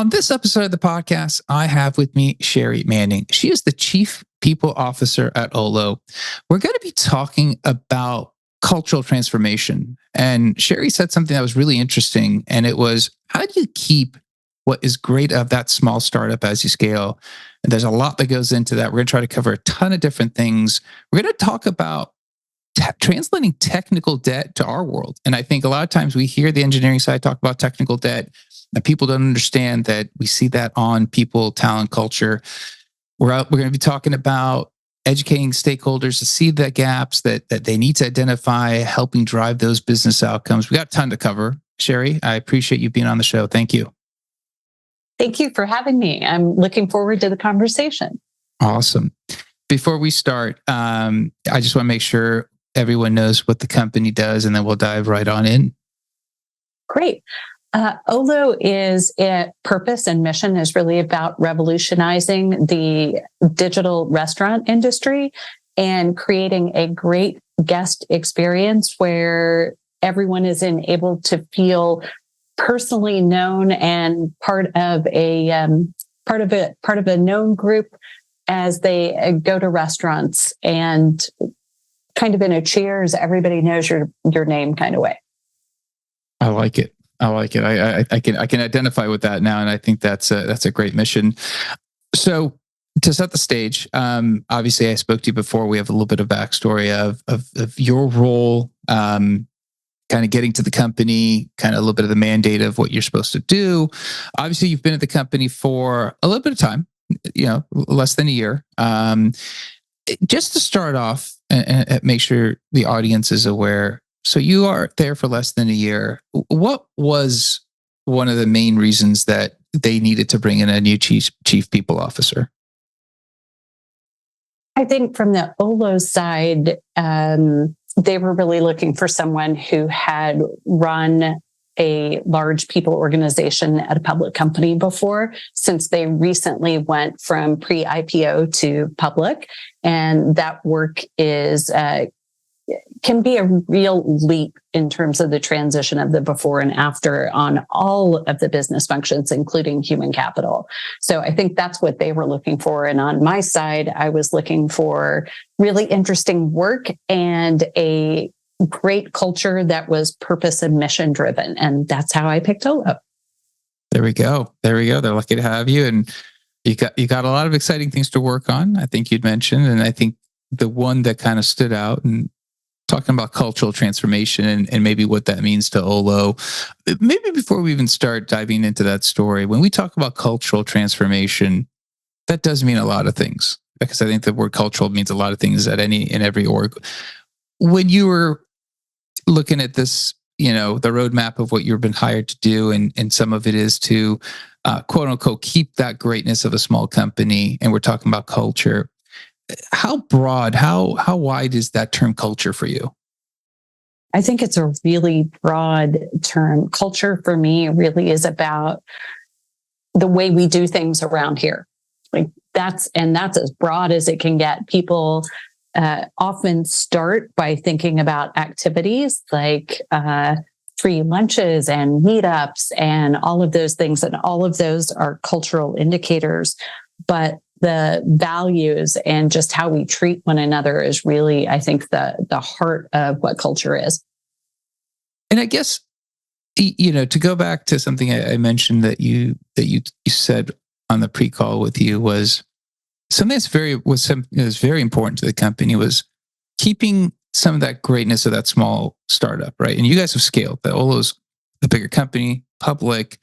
On this episode of the podcast, I have with me Sherri Manning. She is the Chief People Officer at Olo. We're going to be talking about cultural transformation. And Sherri said something that was really interesting. And it was, how do you keep what is great of that small startup as you scale? And there's a lot that goes into that. We're going to try to cover a ton of different things. We're going to talk about translating technical debt to our world. And I think a lot of times we hear the engineering side talk about technical debt, and people don't understand that we see that on people, talent, culture. We're going to be talking about educating stakeholders to see the gaps that they need to identify, helping drive those business outcomes. We got a ton to cover. Sherri, I appreciate you being on the show. Thank you. Thank you for having me. I'm looking forward to the conversation. Awesome. Before we start, I just want to make sure everyone knows what the company does, and then we'll dive right on in. Great. Olo is purpose and mission is really about revolutionizing the digital restaurant industry and creating a great guest experience where everyone is able to feel personally known and part of a known group as they go to restaurants, and kind of in a cheers, everybody knows your name kind of way. I like it. I can identify with that now, and I think that's a great mission. So to set the stage, obviously I spoke to you before. We have a little bit of backstory of your role, kind of getting to the company, kind of a little bit of the mandate of what you're supposed to do. Obviously, you've been at the company for a little bit of time, less than a year. Just to start off and make sure the audience is aware. So you are there for less than a year. What was one of the main reasons that they needed to bring in a new chief people officer? I think from the Olo side, they were really looking for someone who had run a large people organization at a public company before, since they recently went from pre-IPO to public. And that work can be a real leap in terms of the transition of the before and after on all of the business functions, including human capital. So I think that's what they were looking for. And on my side, I was looking for really interesting work and a great culture that was purpose and mission driven. And that's how I picked Olo. There we go. They're lucky to have you. And you got a lot of exciting things to work on, I think you'd mentioned. And I think the one that kind of stood out, and talking about cultural transformation and maybe what that means to Olo. Maybe before we even start diving into that story, when we talk about cultural transformation, that does mean a lot of things, because I think the word cultural means a lot of things at every org. When you were looking at this, the roadmap of what you've been hired to do, and some of it is to quote unquote keep that greatness of a small company, and we're talking about culture. How broad, how wide is that term culture for you? I think it's a really broad term. Culture for me really is about the way we do things around here. That's as broad as it can get. People often start by thinking about activities like free lunches and meetups and all of those things. And all of those are cultural indicators. But the values and just how we treat one another is really, I think, the heart of what culture is. And I guess, to go back to something I mentioned that you said on the pre-call with you, was something that's very important to the company, was keeping some of that greatness of that small startup, right? And you guys have scaled. The Olo's the bigger company, public.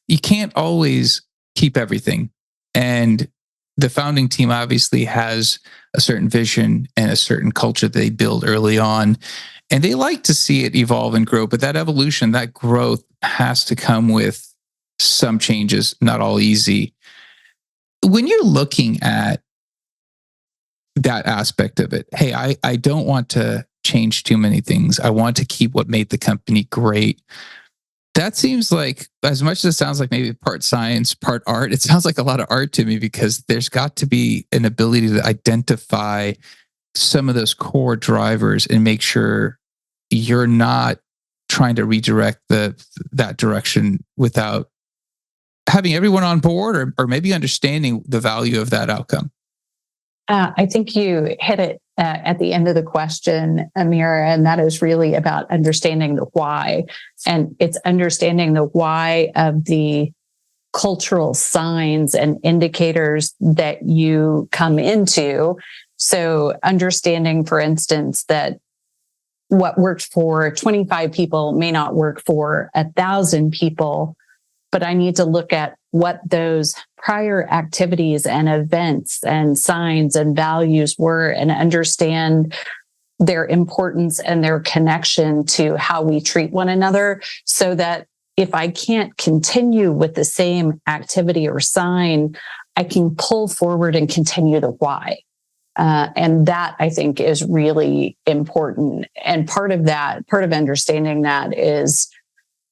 You can't always keep everything. And the founding team obviously has a certain vision and a certain culture they build early on, and they like to see it evolve and grow. But that evolution, that growth has to come with some changes, not all easy. When you're looking at that aspect of it, hey, I don't want to change too many things. I want to keep what made the company great. That seems like, as much as it sounds like maybe part science, part art, it sounds like a lot of art to me, because there's got to be an ability to identify some of those core drivers and make sure you're not trying to redirect that direction without having everyone on board, or maybe understanding the value of that outcome? I think you hit it at the end of the question, Amira, and that is really about understanding the why. And it's understanding the why of the cultural signs and indicators that you come into. So understanding, for instance, that what worked for 25 people may not work for 1,000 people, but I need to look at what those prior activities and events and signs and values were and understand their importance and their connection to how we treat one another, so that if I can't continue with the same activity or sign, I can pull forward and continue the why. And that, I think, is really important. And part of understanding that is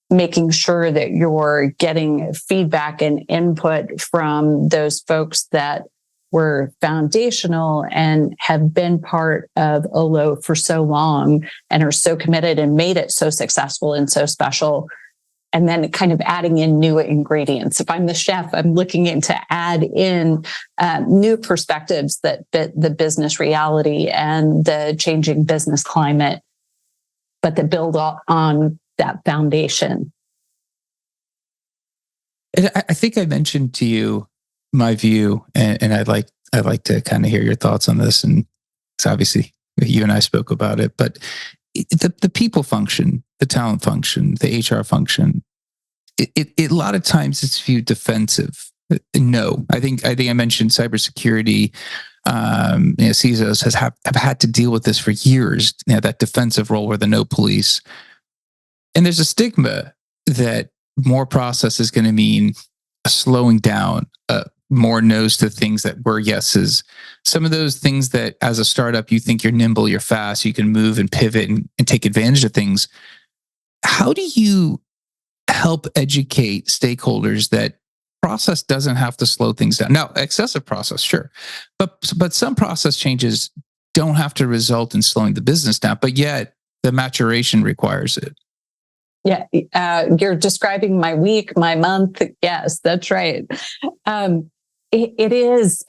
making sure that you're getting feedback and input from those folks that were foundational and have been part of Olo for so long and are so committed and made it so successful and so special. And then kind of adding in new ingredients. If I'm the chef, I'm looking to add in new perspectives that fit the business reality and the changing business climate, but that build on that foundation. And I think I mentioned to you my view, and I'd like to kind of hear your thoughts on this. And it's obviously you and I spoke about it, but the people function, the talent function, the HR function, it a lot of times it's viewed defensive. No, I think I mentioned cybersecurity. CISOs have had to deal with this for years. That defensive role where the no police, and there's a stigma that more process is going to mean a slowing down, more no's to things that were yeses. Some of those things that as a startup, you think you're nimble, you're fast, you can move and pivot and take advantage of things. How do you help educate stakeholders that process doesn't have to slow things down? Now, excessive process, sure. But some process changes don't have to result in slowing the business down, but yet the maturation requires it. Yeah, you're describing my week, my month. Yes, that's right. It is,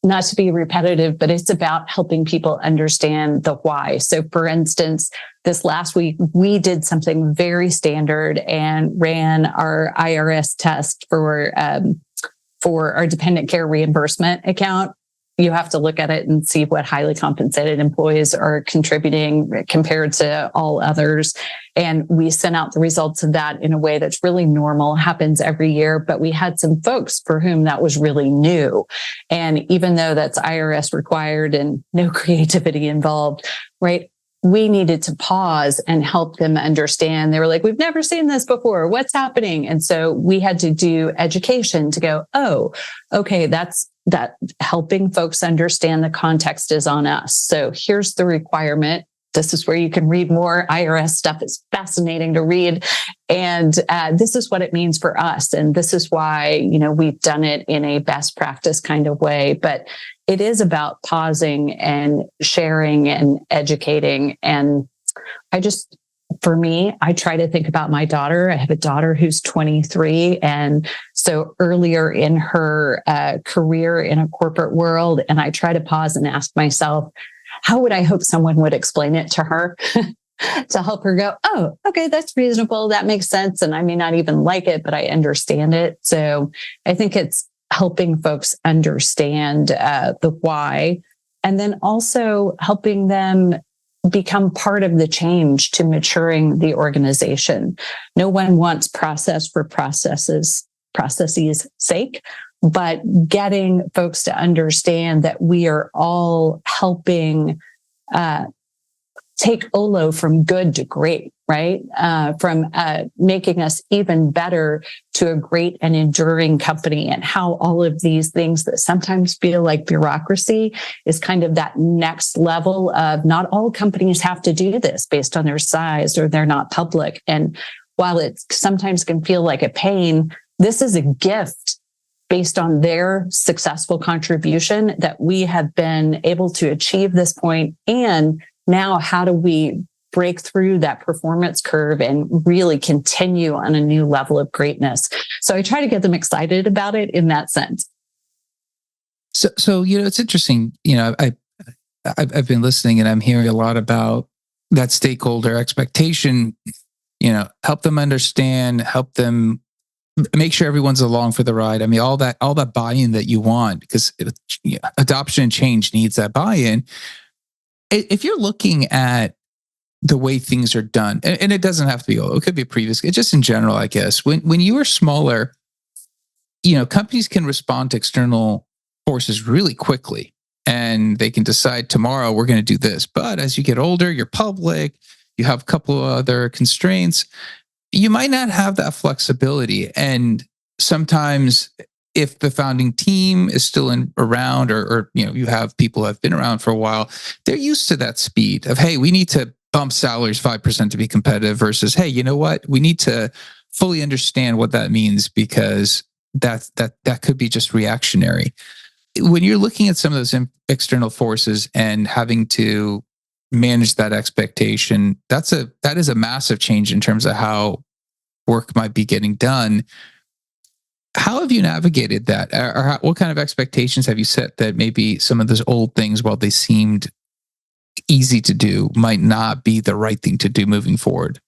not to be repetitive, but it's about helping people understand the why. So for instance, this last week, we did something very standard and ran our IRS test for our dependent care reimbursement account. You have to look at it and see what highly compensated employees are contributing compared to all others. And we sent out the results of that in a way that's really normal, happens every year. But we had some folks for whom that was really new. And even though that's IRS required and no creativity involved, right? We needed to pause and help them understand. They were like, we've never seen this before. What's happening? And so we had to do education to go, oh, okay, that helping folks understand the context is on us. So here's the requirement. This is where you can read more. IRS stuff is fascinating to read. And this is what it means for us. And this is why, we've done it in a best practice kind of way. But it is about pausing and sharing and educating. And for me, I try to think about my daughter. I have a daughter who's 23. And so earlier in her career in a corporate world, and I try to pause and ask myself, how would I hope someone would explain it to her to help her go, oh, okay, that's reasonable. That makes sense. And I may not even like it, but I understand it. So I think it's helping folks understand the why, and then also helping them become part of the change to maturing the organization. No one wants process for processes' sake, but getting folks to understand that we are all helping take Olo from good to great, right? From making us even better to a great and enduring company, and how all of these things that sometimes feel like bureaucracy is kind of that next level of not all companies have to do this based on their size or they're not public. And while it sometimes can feel like a pain, this is a gift based on their successful contribution that we have been able to achieve this point. And now how do we break through that performance curve and really continue on a new level of greatness. So I try to get them excited about it in that sense. So it's interesting. I've been listening and I'm hearing a lot about that stakeholder expectation. Help them understand, help them make sure everyone's along for the ride. I mean, all that buy-in that you want, because adoption and change needs that buy-in. If you're looking at the way things are done, and it doesn't have to be, it could be previous, it's just in general, I guess. When you were smaller, companies can respond to external forces really quickly, and they can decide tomorrow we're going to do this. But as you get older, you're public, you have a couple of other constraints, you might not have that flexibility. And sometimes if the founding team is still around, or you have people who have been around for a while, they're used to that speed of, hey, we need to bump salaries 5% to be competitive, versus, hey, you know what, we need to fully understand what that means, because that could be just reactionary. When you're looking at some of those external forces and having to manage that expectation, that is a massive change in terms of how work might be getting done. How have you navigated that? Or what kind of expectations have you set that maybe some of those old things, while they seemed easy to do, might not be the right thing to do moving forward?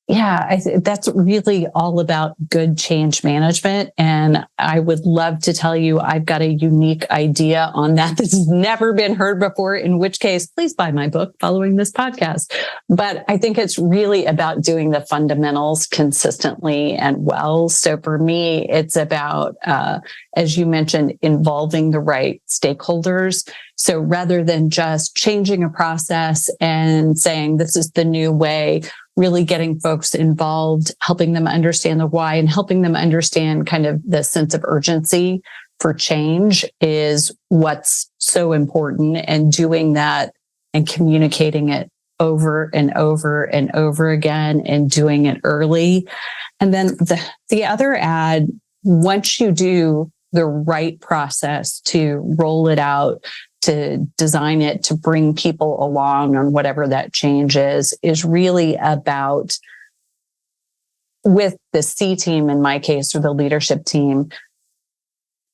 Yeah, that's really all about good change management. And I would love to tell you I've got a unique idea on that that's never been heard before, in which case, please buy my book following this podcast. But I think it's really about doing the fundamentals consistently and well. So for me, it's about, as you mentioned, involving the right stakeholders. So rather than just changing a process and saying this is the new way, really getting folks involved, helping them understand the why, and helping them understand kind of the sense of urgency for change is what's so important. And doing that and communicating it over and over and over again, and doing it early. And then the other ad, once you do the right process to roll it out, to design it, to bring people along on whatever that change is really about, with the C team, in my case, or the leadership team,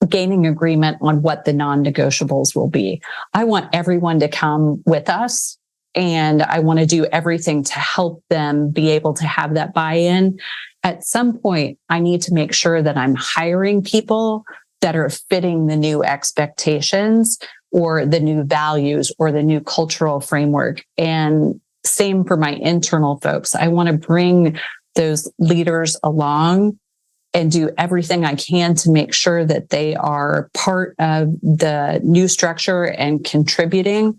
gaining agreement on what the non-negotiables will be. I want everyone to come with us, and I want to do everything to help them be able to have that buy-in. At some point, I need to make sure that I'm hiring people that are fitting the new expectations, or the new values, or the new cultural framework. And same for my internal folks. I want to bring those leaders along and do everything I can to make sure that they are part of the new structure and contributing.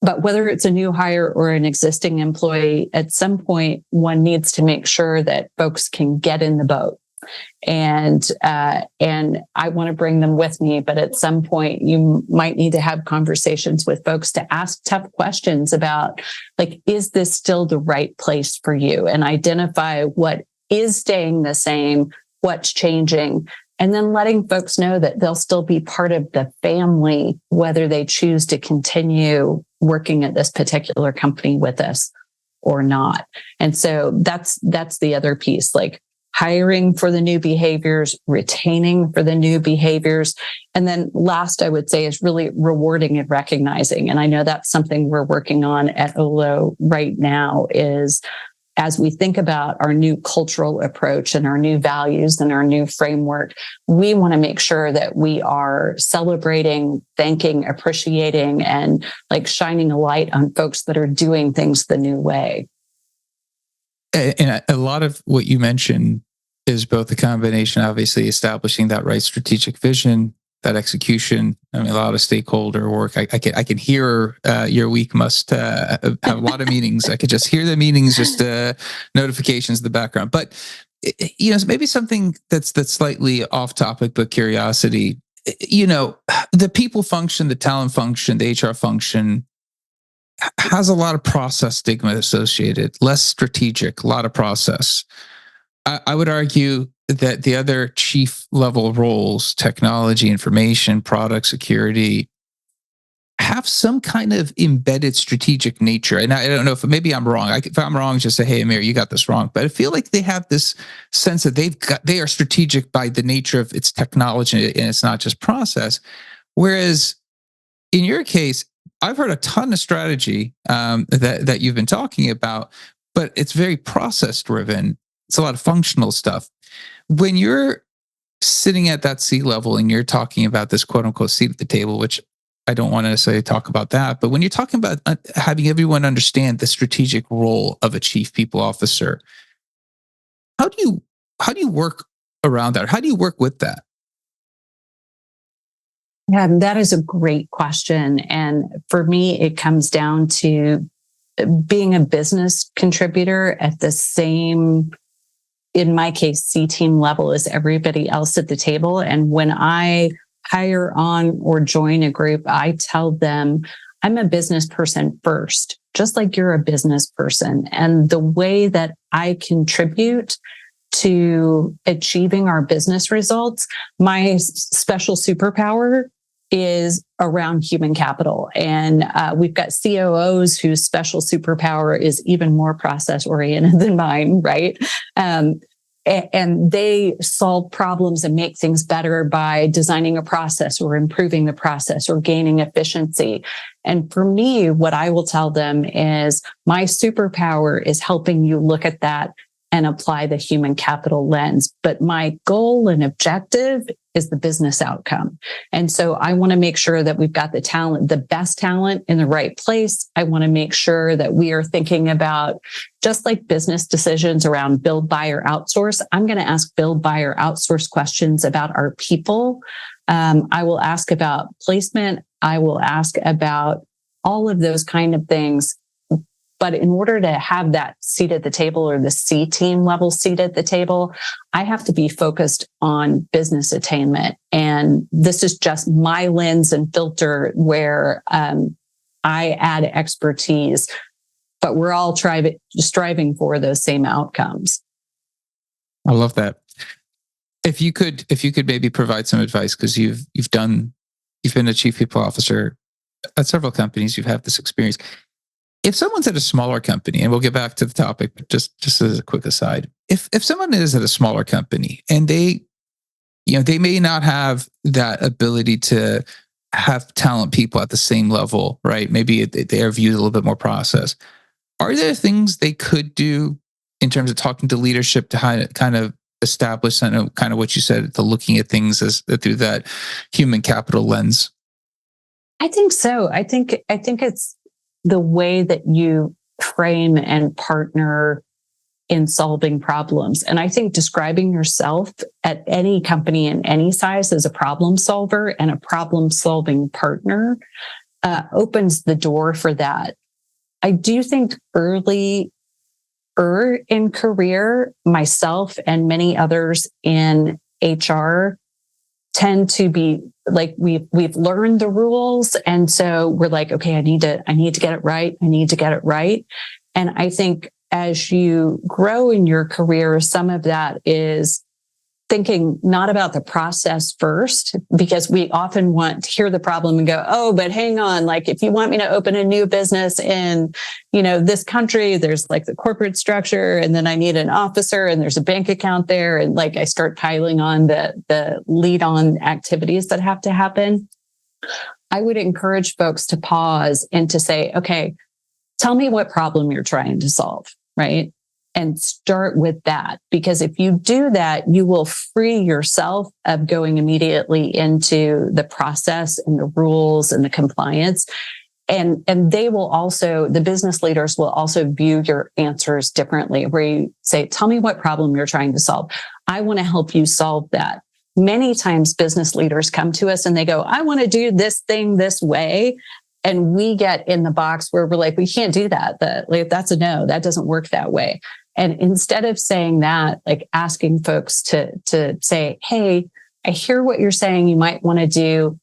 But whether it's a new hire or an existing employee, at some point, one needs to make sure that folks can get in the boat. And I want to bring them with me, but at some point you might need to have conversations with folks to ask tough questions about, like, is this still the right place for you? And identify what is staying the same, what's changing, and then letting folks know that they'll still be part of the family, whether they choose to continue working at this particular company with us or not. And so that's the other piece, like hiring for the new behaviors, retaining for the new behaviors. And then last, I would say, is really rewarding and recognizing. And I know that's something we're working on at OLO right now, is as we think about our new cultural approach and our new values and our new framework, we want to make sure that we are celebrating, thanking, appreciating, and like shining a light on folks that are doing things the new way. And a lot of what you mentioned is both a combination, obviously, establishing that right strategic vision, that execution. I mean, a lot of stakeholder work. I can hear your week must have a lot of meetings. I could just hear the meetings, just notifications in the background. But maybe something that's slightly off topic, but curiosity. The people function, the talent function, the HR function has a lot of process stigma associated, less strategic, a lot of process. I would argue that the other chief level roles, technology, information, product, security, have some kind of embedded strategic nature. And I don't know if maybe I'm wrong. If I'm wrong, just say, hey, Amir, you got this wrong. But I feel like they have this sense that they are strategic by the nature of its technology, and it's not just process. Whereas in your case, I've heard a ton of strategy that you've been talking about, but it's very process driven. It's a lot of functional stuff. When you're sitting at that C level and you're talking about this quote unquote seat at the table, which I don't want to necessarily talk about that, but when you're talking about having everyone understand the strategic role of a chief people officer, how do you work around that? How do you work with that? Yeah, that is a great question. And for me, it comes down to being a business contributor at the same, in my case, C-team level as everybody else at the table. And when I hire on or join a group, I tell them I'm a business person first, just like you're a business person. And the way that I contribute to achieving our business results, my special superpower is around human capital. And we've got COOs whose special superpower is even more process oriented than mine, right? And they solve problems and make things better by designing a process or improving the process or gaining efficiency. And for me, what I will tell them is my superpower is helping you look at that and apply the human capital lens. But my goal and objective is the business outcome. And so I want to make sure that we've got the talent, the best talent in the right place. I want to make sure that we are thinking about, just like business decisions around build, buy, or outsource, I'm going to ask build, buy, or outsource questions about our people. I will ask about placement. I will ask about all of those kind of things. But in order to have that seat at the table or the C-team level seat at the table, I have to be focused on business attainment. And this is just my lens and filter where I add expertise, but we're all striving for those same outcomes. I love that. If you could maybe provide some advice, because you've been a chief people officer at several companies, you've had this experience. If someone's at a smaller company, and we'll get back to the topic, but just as a quick aside, if someone is at a smaller company and they may not have that ability to have talent people at the same level, right? Maybe they are viewed a little bit more process. Are there things they could do in terms of talking to leadership to kind of establish kind of what you said, to looking at things as through that human capital lens? I think so. I think it's the way that you frame and partner in solving problems. And I think describing yourself at any company in any size as a problem solver and a problem solving partner opens the door for that. I do think earlier in career, myself and many others in HR tend to be like, we've learned the rules. And so we're like, okay, I need to get it right. I need to get it right. And I think as you grow in your career, some of that is thinking not about the process first, because we often want to hear the problem and go, oh, but hang on, like if you want me to open a new business in, this country, there's like the corporate structure, and then I need an officer and there's a bank account there. And like I start piling on the lead on activities that have to happen. I would encourage folks to pause and to say, okay, tell me what problem you're trying to solve, right? And start with that, because if you do that, you will free yourself of going immediately into the process and the rules and the compliance. And they will also, the business leaders will also view your answers differently, where you say, tell me what problem you're trying to solve. I want to help you solve that. Many times business leaders come to us and they go, I want to do this thing this way. And we get in the box where we're like, we can't do that. That's a no, that doesn't work that way. And instead of saying that, like asking folks to say, hey, I hear what you're saying you might want to do.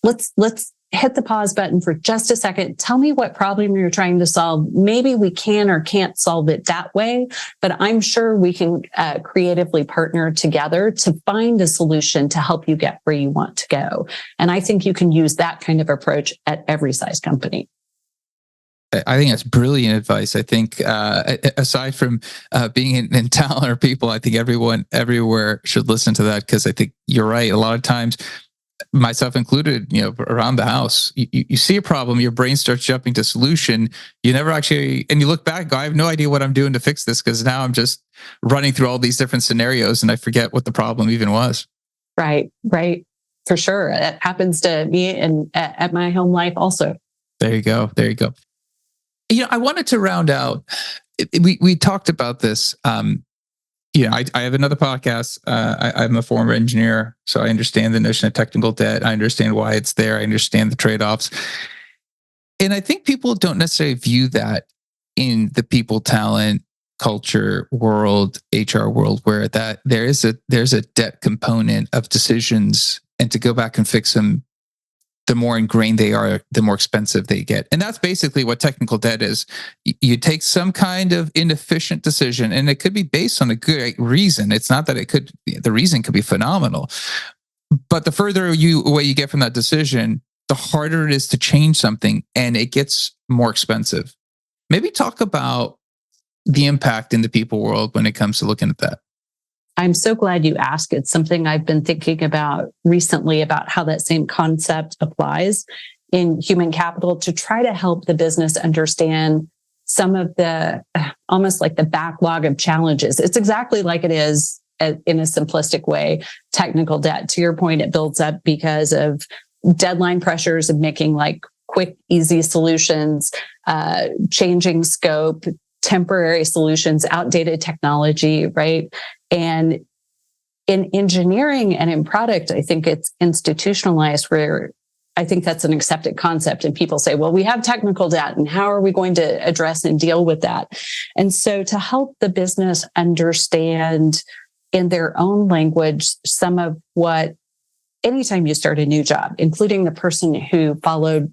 Let's hit the pause button for just a second. Tell me what problem you're trying to solve. Maybe we can or can't solve it that way, but I'm sure we can creatively partner together to find a solution to help you get where you want to go. And I think you can use that kind of approach at every size company. I think that's brilliant advice. I think aside from being in talent or people, I think everyone everywhere should listen to that, because I think you're right. A lot of times, myself included, around the house, you see a problem, your brain starts jumping to solution. You never actually, and you look back, go, I have no idea what I'm doing to fix this, because now I'm just running through all these different scenarios and I forget what the problem even was. Right. For sure. It happens to me and at my home life also. There you go. I wanted to round out, we talked about this. I have another podcast. I'm a former engineer, so I understand the notion of technical debt. I understand why it's there. I understand the trade-offs. And I think people don't necessarily view that in the people, talent, culture world, HR world, where that there's a debt component of decisions, and to go back and fix them, the more ingrained they are, the more expensive they get. And that's basically what technical debt is. You take some kind of inefficient decision, and it could be based on a good reason. It's not that the reason could be phenomenal, but the further away you get from that decision, the harder it is to change something, and it gets more expensive. Maybe talk about the impact in the people world when it comes to looking at that. I'm so glad you asked. It's something I've been thinking about recently, about how that same concept applies in human capital to try to help the business understand some of the, almost like the backlog of challenges. It's exactly like it is in a simplistic way. Technical debt, to your point, it builds up because of deadline pressures of making like quick, easy solutions, changing scope, temporary solutions, outdated technology, right? And in engineering and in product, I think it's institutionalized, where I think that's an accepted concept. And people say, well, we have technical debt, and how are we going to address and deal with that? And so to help the business understand in their own language some of what, anytime you start a new job, including the person who followed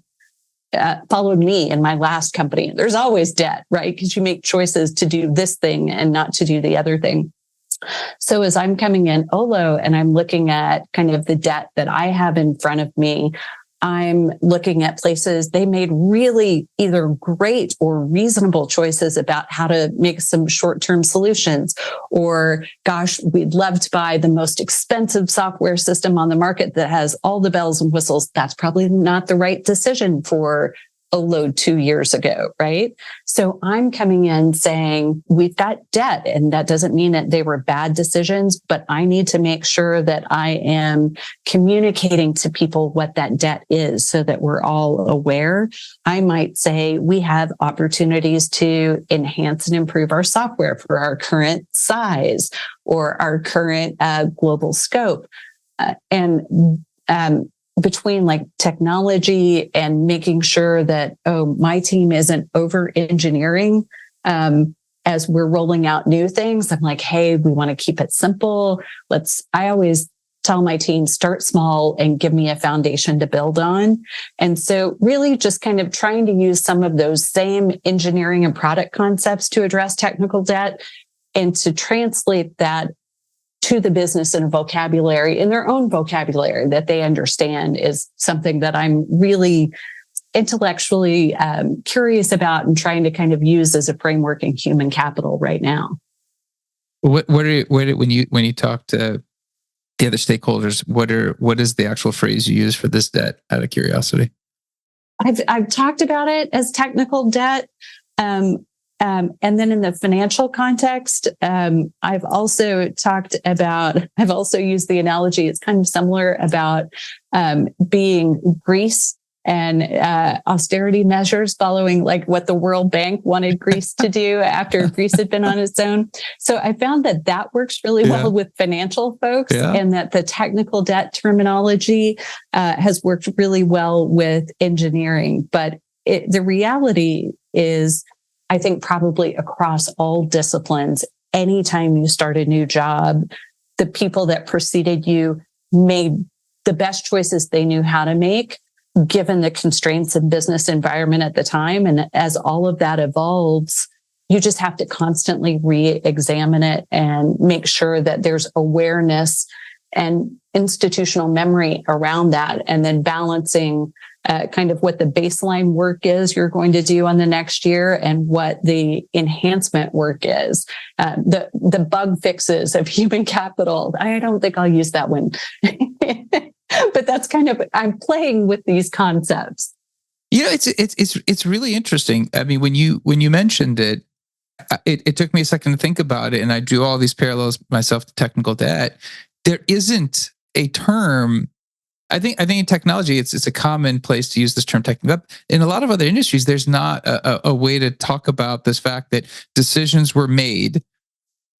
me in my last company, there's always debt, right? Because you make choices to do this thing and not to do the other thing. So as I'm coming in Olo and I'm looking at kind of the debt that I have in front of me, I'm looking at places they made really either great or reasonable choices about how to make some short-term solutions, or gosh, we'd love to buy the most expensive software system on the market that has all the bells and whistles. That's probably not the right decision for Olo 2 years ago, right? So I'm coming in saying, we've got debt, and that doesn't mean that they were bad decisions, but I need to make sure that I am communicating to people what that debt is so that we're all aware. I might say we have opportunities to enhance and improve our software for our current size or our current global scope. Between like technology and making sure that, my team isn't over engineering as we're rolling out new things. I'm like, hey, we want to keep it simple. I always tell my team, start small and give me a foundation to build on. And so really just kind of trying to use some of those same engineering and product concepts to address technical debt, and to translate that to the business in their own vocabulary that they understand, is something that I'm really intellectually curious about and trying to kind of use as a framework in human capital right now. When you talk to the other stakeholders, what is the actual phrase you use for this debt, out of curiosity? I've talked about it as technical debt. And then in the financial context, I've also used the analogy, it's kind of similar, about being Greece and austerity measures following like what the World Bank wanted Greece to do after Greece had been on its own. So I found that works really well with financial folks, and that the technical debt terminology has worked really well with engineering. But the reality is, I think probably across all disciplines, anytime you start a new job, the people that preceded you made the best choices they knew how to make, given the constraints of business environment at the time. And as all of that evolves, you just have to constantly re-examine it and make sure that there's awareness and institutional memory around that, and then balancing kind of what the baseline work is you're going to do on the next year and what the enhancement work is. The bug fixes of human capital. I don't think I'll use that one, but that's kind of, I'm playing with these concepts. It's really interesting. I mean, when you mentioned it, it took me a second to think about it, and I drew all these parallels myself to technical debt. There isn't a term. I think in technology, it's a common place to use this term technical debt. In a lot of other industries, there's not a way to talk about this fact that decisions were made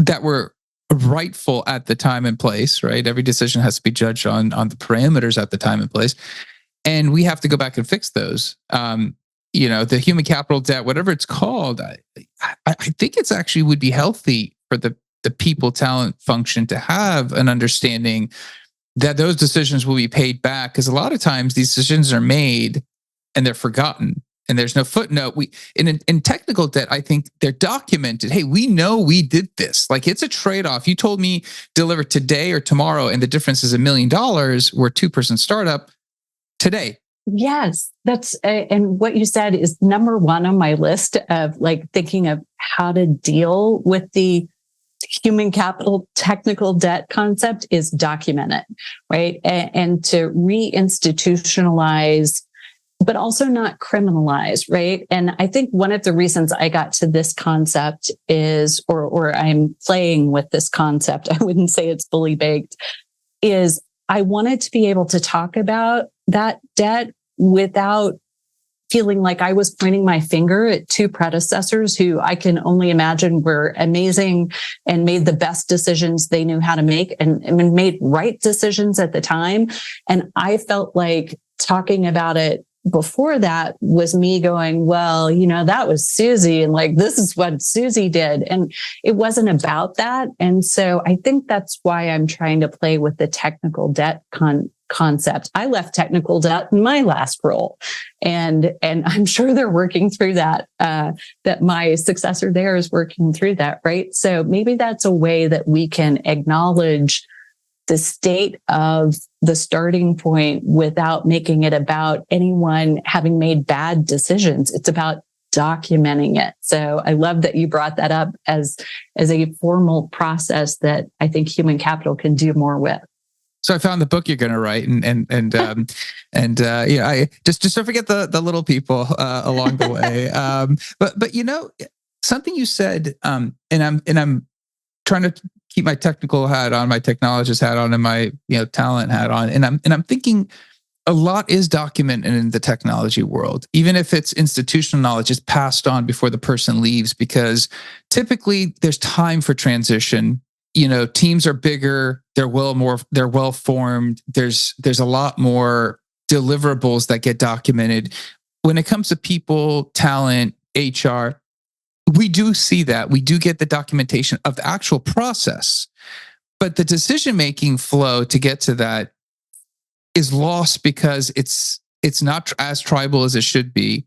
that were rightful at the time and place, right? Every decision has to be judged on the parameters at the time and place. And we have to go back and fix those. The human capital debt, whatever it's called, I think it's actually would be healthy for the people talent function to have an understanding that those decisions will be paid back. Because a lot of times these decisions are made and they're forgotten and there's no footnote. In technical debt, I think they're documented. Hey, we know we did this. Like, it's a trade-off. You told me deliver today or tomorrow, and the difference is $1 million. We're a 2-person startup today. Yes, that's, and what you said is number one on my list of like thinking of how to deal with the human capital technical debt concept is document it, right? And to reinstitutionalize, but also not criminalize, right? And I think one of the reasons I got to this concept is, or I'm playing with this concept, I wouldn't say it's fully baked, is I wanted to be able to talk about that debt without feeling like I was pointing my finger at two predecessors who I can only imagine were amazing and made the best decisions they knew how to make and made right decisions at the time. And I felt like talking about it before that was me going, well, that was Susie, and like, this is what Susie did. And it wasn't about that. And so I think that's why I'm trying to play with the technical debt concept. I left technical debt in my last role, and I'm sure they're working through that, that my successor there is working through that, right? So maybe that's a way that we can acknowledge the state of the starting point without making it about anyone having made bad decisions. It's about documenting it. So I love that you brought that up as a formal process that I think human capital can do more with. So I found the book you're going to write, and I just don't forget the little people along the way. But something you said, and I'm trying to keep my technical hat on, my technologist hat on, and my talent hat on, and I'm thinking a lot is documented in the technology world, even if it's institutional knowledge is passed on before the person leaves, because typically there's time for transition. Teams are bigger, they're well formed. There's a lot more deliverables that get documented. When it comes to people, talent, HR, we do see that. We do get the documentation of the actual process, but the decision-making flow to get to that is lost because it's not as tribal as it should be.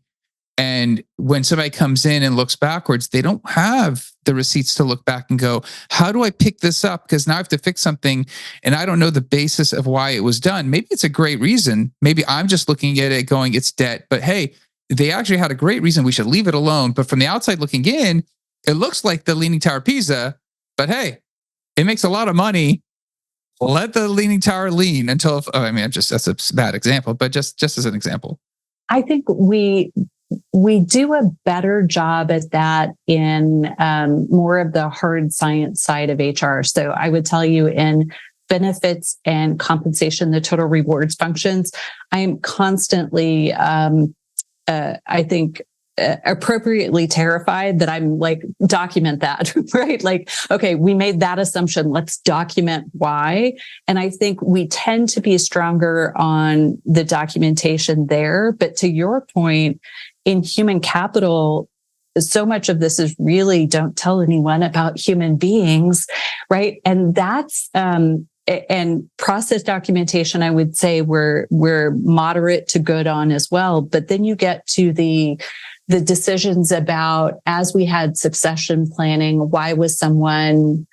And when somebody comes in and looks backwards, they don't have the receipts to look back and go, how do I pick this up? Because now I have to fix something and I don't know the basis of why it was done. Maybe it's a great reason. Maybe I'm just looking at it going, it's debt. But hey, they actually had a great reason. We should leave it alone. But from the outside looking in, it looks like the Leaning Tower of Pisa. But hey, it makes a lot of money. Let the Leaning Tower lean until, that's a bad example, but just as an example. I think we do a better job at that in more of the hard science side of HR. So I would tell you in benefits and compensation, the total rewards functions, I am constantly, I think, appropriately terrified that I'm like, document that, right? Like, okay, we made that assumption. Let's document why. And I think we tend to be stronger on the documentation there. But to your point, in human capital, so much of this is really don't tell anyone about human beings, right? And that's and process documentation, I would say we're moderate to good on as well. But then you get to the decisions about, as we had succession planning, why was someone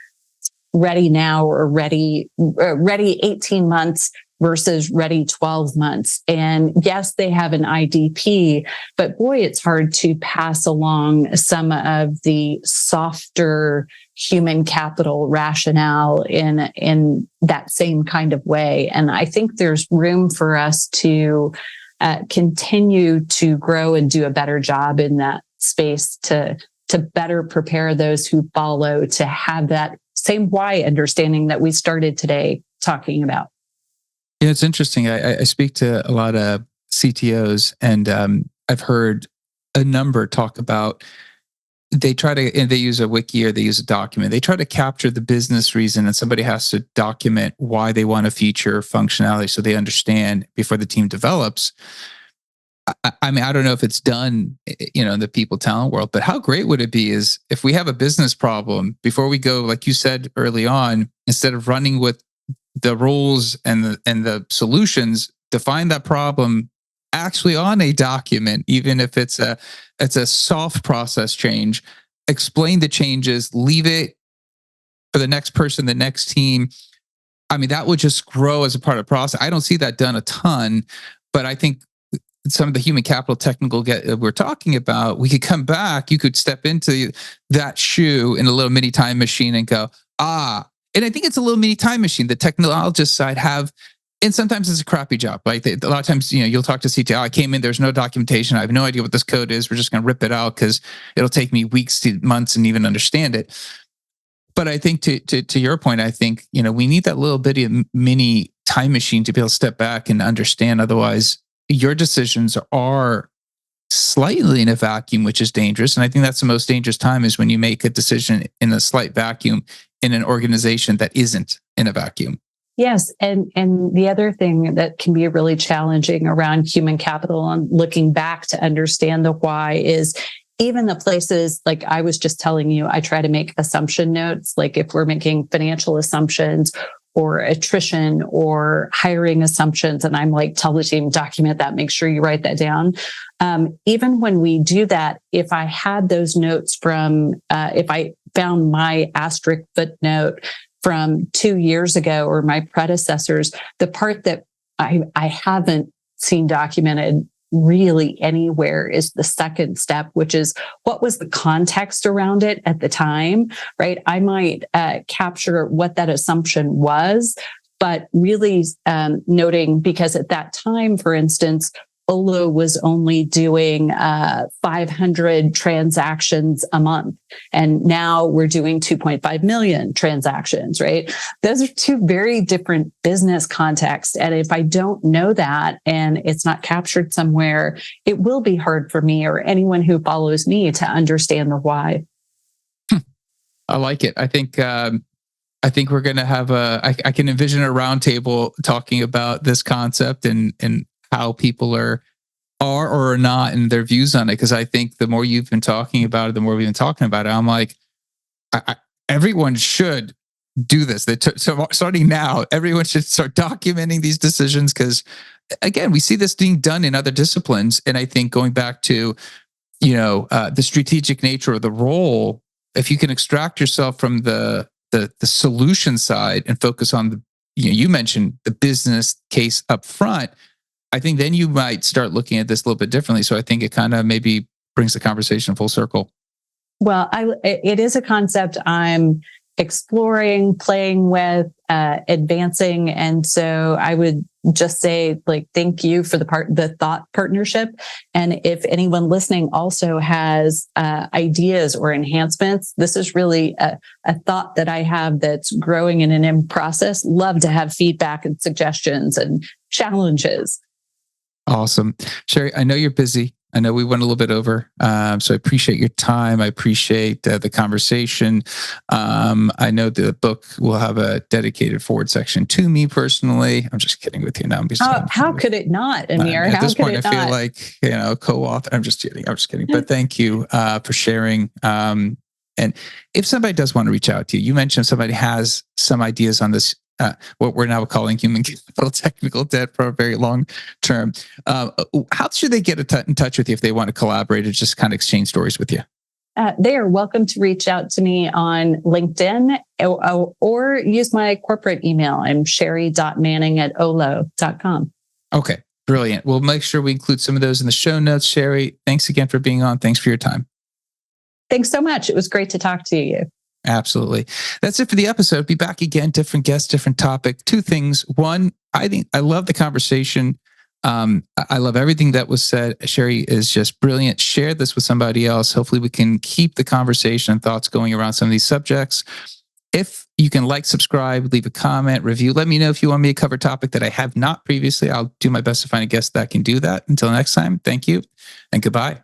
ready now or ready 18 months versus ready 12 months. And yes, they have an IDP, but boy, it's hard to pass along some of the softer human capital rationale in that same kind of way. And I think there's room for us to continue to grow and do a better job in that space to better prepare those who follow to have that same why understanding that we started today talking about. Yeah, it's interesting. I speak to a lot of CTOs, and I've heard a number talk about they use a wiki or they use a document. They try to capture the business reason, and somebody has to document why they want a feature functionality so they understand before the team develops. I mean, I don't know if it's done, in the people talent world, but how great would it be is if we have a business problem before we go, like you said early on, instead of running with the rules and the solutions, define that problem actually on a document, even if it's a soft process change, explain the changes, leave it for the next person, the next team. I mean, that would just grow as a part of the process. I don't see that done a ton, but I think some of the human capital technical we're talking about, we could come back, you could step into that shoe in a little mini time machine and go, and I think it's a little mini time machine. The technologist side and sometimes it's a crappy job. Like a lot of times, you'll talk to CTO, I came in, there's no documentation. I have no idea what this code is. We're just going to rip it out because it'll take me weeks to months and even understand it. But I think to your point, I think, we need that little bitty mini time machine to be able to step back and understand. Otherwise, your decisions are slightly in a vacuum, which is dangerous. And I think that's the most dangerous time is when you make a decision in a slight vacuum in an organization that isn't in a vacuum. Yes. And the other thing that can be really challenging around human capital and looking back to understand the why is even the places like I was just telling you, I try to make assumption notes, like if we're making financial assumptions or attrition or hiring assumptions. And I'm like, tell the team, document that, make sure you write that down. Even when we do that, if I had those notes from, if I found my asterisk footnote from 2 years ago or my predecessors, the part that I haven't seen documented really anywhere is the second step, which is what was the context around it at the time, right? I might capture what that assumption was, but really noting, because at that time, for instance, Olo was only doing 500 transactions a month. And now we're doing 2.5 million transactions, right? Those are two very different business contexts. And if I don't know that and it's not captured somewhere, it will be hard for me or anyone who follows me to understand the why. I like it. I think we're going to have I can envision a roundtable talking about this concept and how people are or not and their views on it. Because I think the more you've been talking about it, the more we've been talking about it, I'm like, everyone should do this. So starting now, everyone should start documenting these decisions because, again, we see this being done in other disciplines. And I think going back to, the strategic nature of the role, if you can extract yourself from the solution side and focus on the, you mentioned the business case up front, I think then you might start looking at this a little bit differently. So I think it kind of maybe brings the conversation full circle. Well, it is a concept I'm exploring, playing with, advancing. And so I would just say, thank you for the thought partnership. And if anyone listening also has ideas or enhancements, this is really a thought that I have that's growing and in process. Love to have feedback and suggestions and challenges. Awesome. Sherri, I know you're busy. I know we went a little bit over, so I appreciate your time. I appreciate the conversation. I know the book will have a dedicated forward section to me personally. I'm just kidding with you now. How could it not, Amir? At this point, I feel like co-author. I'm just kidding. But thank you for sharing. And if somebody does want to reach out to you, you mentioned somebody has some ideas on this what we're now calling human capital technical debt for a very long term. How should they get in touch with you if they want to collaborate or just kind of exchange stories with you? They are welcome to reach out to me on LinkedIn or use my corporate email. I'm sherri.manning@olo.com. Okay, brilliant. We'll make sure we include some of those in the show notes. Sherri, thanks again for being on. Thanks for your time. Thanks so much. It was great to talk to you. Absolutely. That's it for the episode. Be back again, different guest, different topic. Two things. One, I love the conversation. I love everything that was said. Sherri is just brilliant. Share this with somebody else. Hopefully we can keep the conversation and thoughts going around some of these subjects. If you can subscribe, leave a comment, review, let me know if you want me to cover a topic that I have not previously. I'll do my best to find a guest that can do that. Until next time, thank you and goodbye.